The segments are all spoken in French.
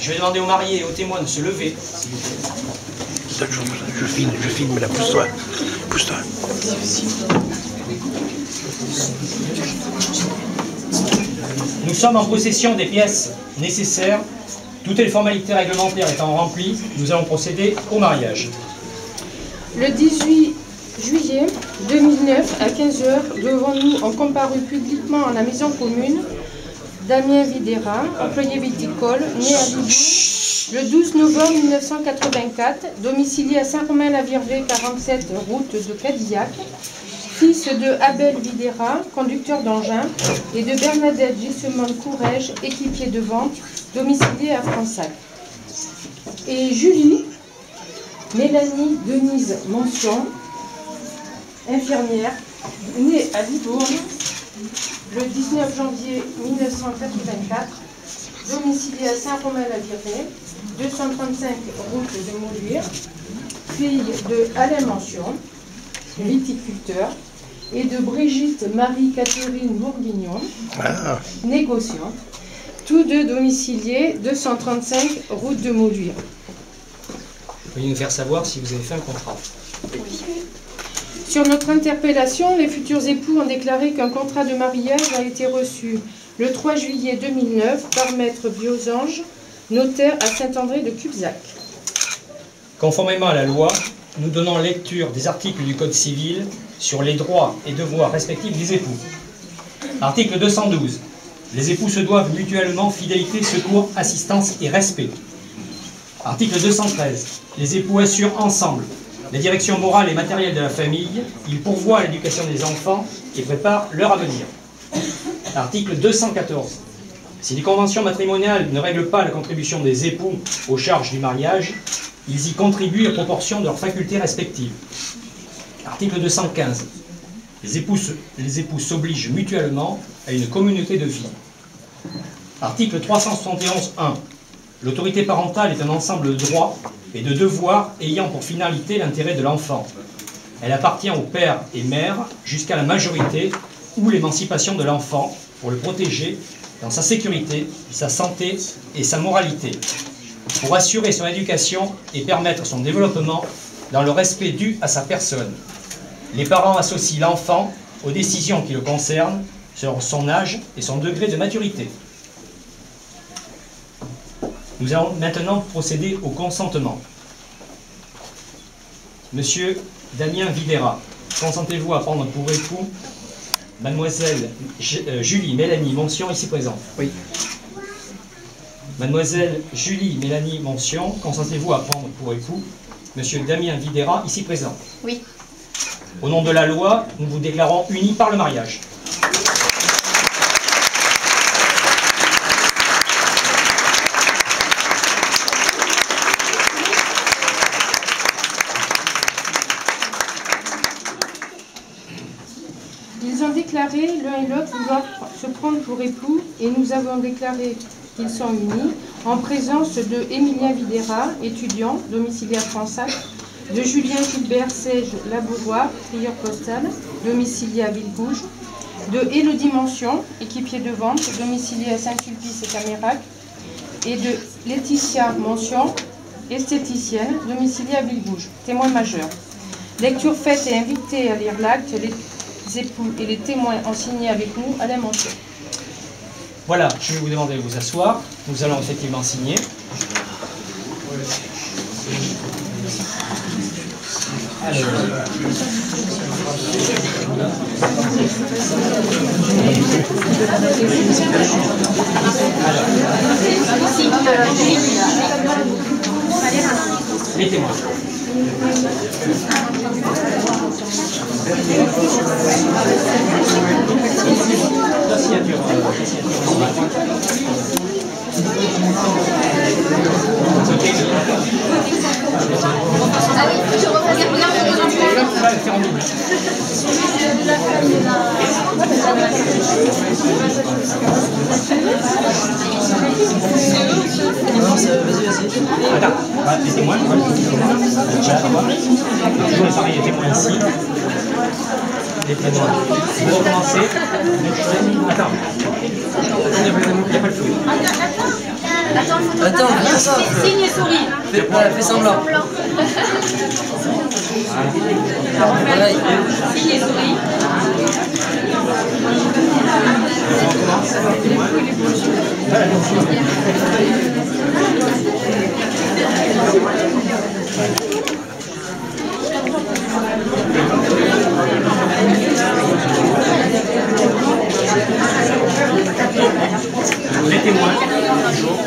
Je vais demander aux mariés et aux témoins de se lever. Je filme là, pousse-toi. Pousse-toi. Nous sommes en possession des pièces nécessaires. Toutes les formalités réglementaires étant remplies, nous allons procéder au mariage. Le 18 juillet 2009, à 15 h, devant nous ont comparu publiquement à la maison commune Damien Videra, employé viticole, né à Limoux, le 12 novembre 1984, domicilié à Saint-Romain-la-Virvée, 47 route de Cadillac, fils de Abel Videra, conducteur d'engin, et de Bernadette Gissemond Courrèges, équipier de vente, domicilié à Fronsac. Et Julie Mélanie Denise Mention, infirmière, née à Libourne, le 19 janvier 1984, domiciliée à Saint-Romain-la-Virvée, 235 route de Mouluire, fille de Alain Mention, viticulteur, et de Brigitte Marie-Catherine Bourguignon, négociante, tous deux domiciliés 235 route de Mouluire. Veuillez nous faire savoir si vous avez fait un contrat. Oui. Sur notre interpellation, les futurs époux ont déclaré qu'un contrat de mariage a été reçu le 3 juillet 2009 par maître Biosange, notaire à Saint-André de Cubzac. Conformément à la loi, nous donnons lecture des articles du Code civil sur les droits et devoirs respectifs des époux. Article 212. Les époux se doivent mutuellement fidélité, secours, assistance et respect. Article 213. Les époux assurent ensemble les directions morales et matérielles de la famille, ils pourvoient à l'éducation des enfants et préparent leur avenir. Article 214. Si les conventions matrimoniales ne règlent pas la contribution des époux aux charges du mariage, ils y contribuent à proportion de leurs facultés respectives. Article 215. Les époux s'obligent mutuellement à une communauté de vie. Article 371.1. L'autorité parentale est un ensemble de droits et de devoirs ayant pour finalité l'intérêt de l'enfant. Elle appartient au père et mère jusqu'à la majorité ou l'émancipation de l'enfant pour le protéger dans sa sécurité, sa santé et sa moralité, pour assurer son éducation et permettre son développement dans le respect dû à sa personne. Les parents associent l'enfant aux décisions qui le concernent selon son âge et son degré de maturité. Nous allons maintenant procéder au consentement. Monsieur Damien Videra, consentez-vous à prendre pour époux Mademoiselle Julie Mélanie Mention, ici présente? Oui. Mademoiselle Julie Mélanie Mention, consentez-vous à prendre pour époux Monsieur Damien Videra, ici présent? Oui. Au nom de la loi, nous vous déclarons unis par le mariage. Ils ont déclaré l'un et l'autre vouloir se prendre pour époux et nous avons déclaré qu'ils sont unis en présence de Émilien Videra, étudiant, domicilié à Fronsac, de Julien Gilbert Sège Labourois, prieur postal, domicilié à Villebouge, de Élodie Mention, équipier de vente, domicilié à Saint-Sulpice et Camérac, et de Laetitia Mention, esthéticienne, domiciliée à Villebouge, témoin majeur. Lecture faite et invité à lire l'acte, les époux et les témoins ont signé avec nous à la mention. Voilà, je vais vous demander de vous asseoir. Nous allons effectivement signer. Alors, les témoins. La signature. Ah oui, je regarde. Attends, les témoins, toujours pareil, les témoins ici. Les témoins. Vous recommencez. Attends. Attends, viens ça. Signe et souris. Fais semblant. Pareil. Signe et souris. Les témoins, toujours.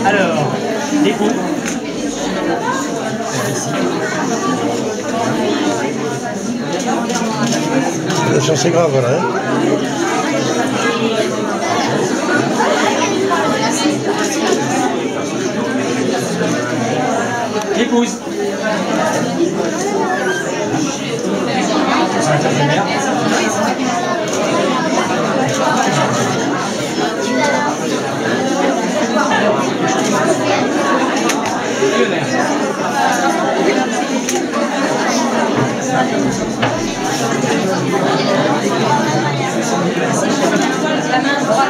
Alors, l'époux. Attention, c'est grave, voilà. Hein. L'épouse. La main droite.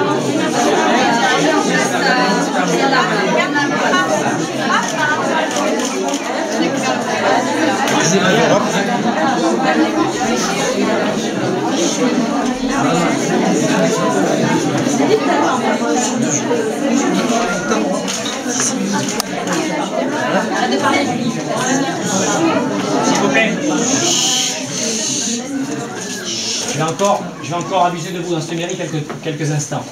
S'il vous plaît. Je vais encore abuser de vous dans cette mairie quelques instants.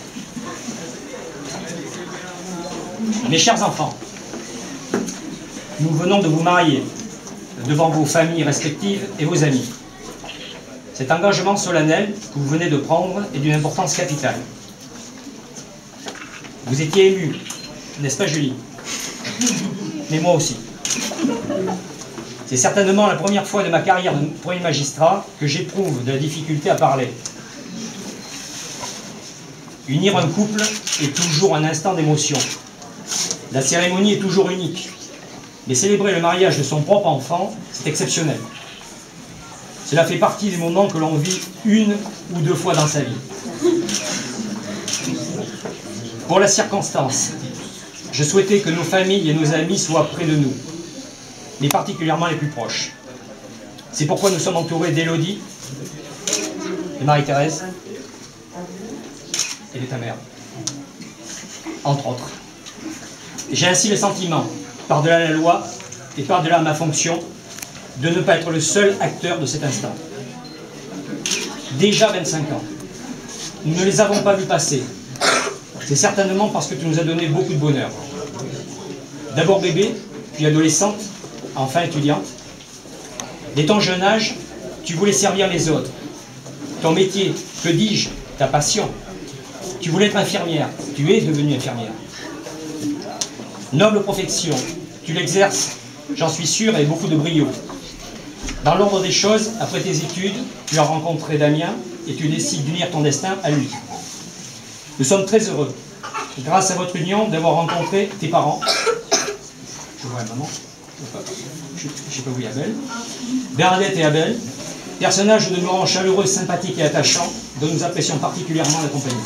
Mes chers enfants, nous venons de vous marier devant vos familles respectives et vos amis. Cet engagement solennel que vous venez de prendre est d'une importance capitale. Vous étiez émus, n'est-ce pas Julie? Mais moi aussi. C'est certainement la première fois de ma carrière de premier magistrat que j'éprouve de la difficulté à parler. Unir un couple est toujours un instant d'émotion. La cérémonie est toujours unique. Mais célébrer le mariage de son propre enfant, c'est exceptionnel. Cela fait partie des moments que l'on vit une ou deux fois dans sa vie. Pour la circonstance, je souhaitais que nos familles et nos amis soient près de nous, mais particulièrement les plus proches. C'est pourquoi nous sommes entourés d'Élodie, de Marie-Thérèse et de ta mère, entre autres. J'ai ainsi le sentiment, par-delà la loi et par-delà ma fonction, de ne pas être le seul acteur de cet instant. Déjà 25 ans. Nous ne les avons pas vus passer. C'est certainement parce que tu nous as donné beaucoup de bonheur. D'abord bébé, puis adolescente, enfin étudiante. Dès ton jeune âge, tu voulais servir les autres. Ton métier, que dis-je, ta passion. Tu voulais être infirmière, tu es devenue infirmière. Noble profession, tu l'exerces, j'en suis sûr, avec beaucoup de brio. Dans l'ordre des choses, après tes études, tu as rencontré Damien et tu décides d'unir ton destin à lui. Nous sommes très heureux, grâce à votre union, d'avoir rencontré tes parents. Je vois maman. Je n'ai pas vu Abel. Bernadette et Abel, personnages de demeurant chaleureux, sympathiques et attachants, dont nous apprécions particulièrement la compagnie.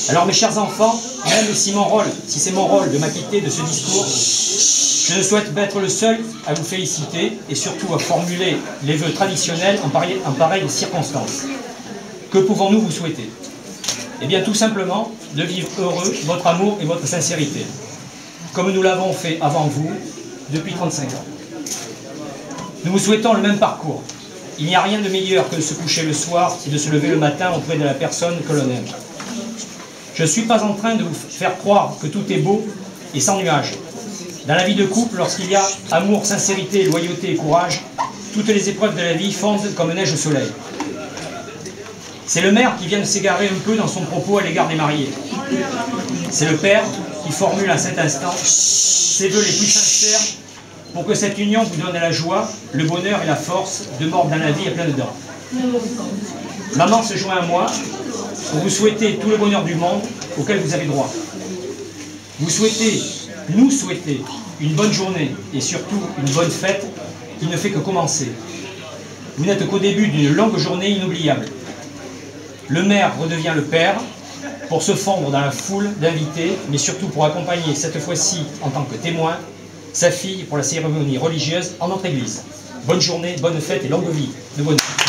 Alors mes chers enfants, même si c'est mon rôle de m'acquitter de ce discours, je ne souhaite pas être le seul à vous féliciter et surtout à formuler les vœux traditionnels en pareille circonstance. Que pouvons-nous vous souhaiter? Eh bien tout simplement de vivre heureux votre amour et votre sincérité, comme nous l'avons fait avant vous depuis 35 ans. Nous vous souhaitons le même parcours. Il n'y a rien de meilleur que de se coucher le soir et de se lever le matin auprès de la personne que l'on aime. Je ne suis pas en train de vous faire croire que tout est beau et sans nuages. Dans la vie de couple, lorsqu'il y a amour, sincérité, loyauté et courage, toutes les épreuves de la vie fondent comme neige au soleil. C'est le maire qui vient de s'égarer un peu dans son propos à l'égard des mariés. C'est le père qui formule à cet instant ses vœux les plus sincères pour que cette union vous donne la joie, le bonheur et la force de mordre dans la vie à plein dedans. Maman se joint à moi pour vous souhaiter tout le bonheur du monde auquel vous avez droit. Vous souhaitez, nous souhaiter une bonne journée et surtout une bonne fête qui ne fait que commencer. Vous n'êtes qu'au début d'une longue journée inoubliable. Le maire redevient le père pour se fondre dans la foule d'invités, mais surtout pour accompagner cette fois-ci en tant que témoin sa fille pour la cérémonie religieuse en notre église. Bonne journée, bonne fête et longue vie. De bonne vie.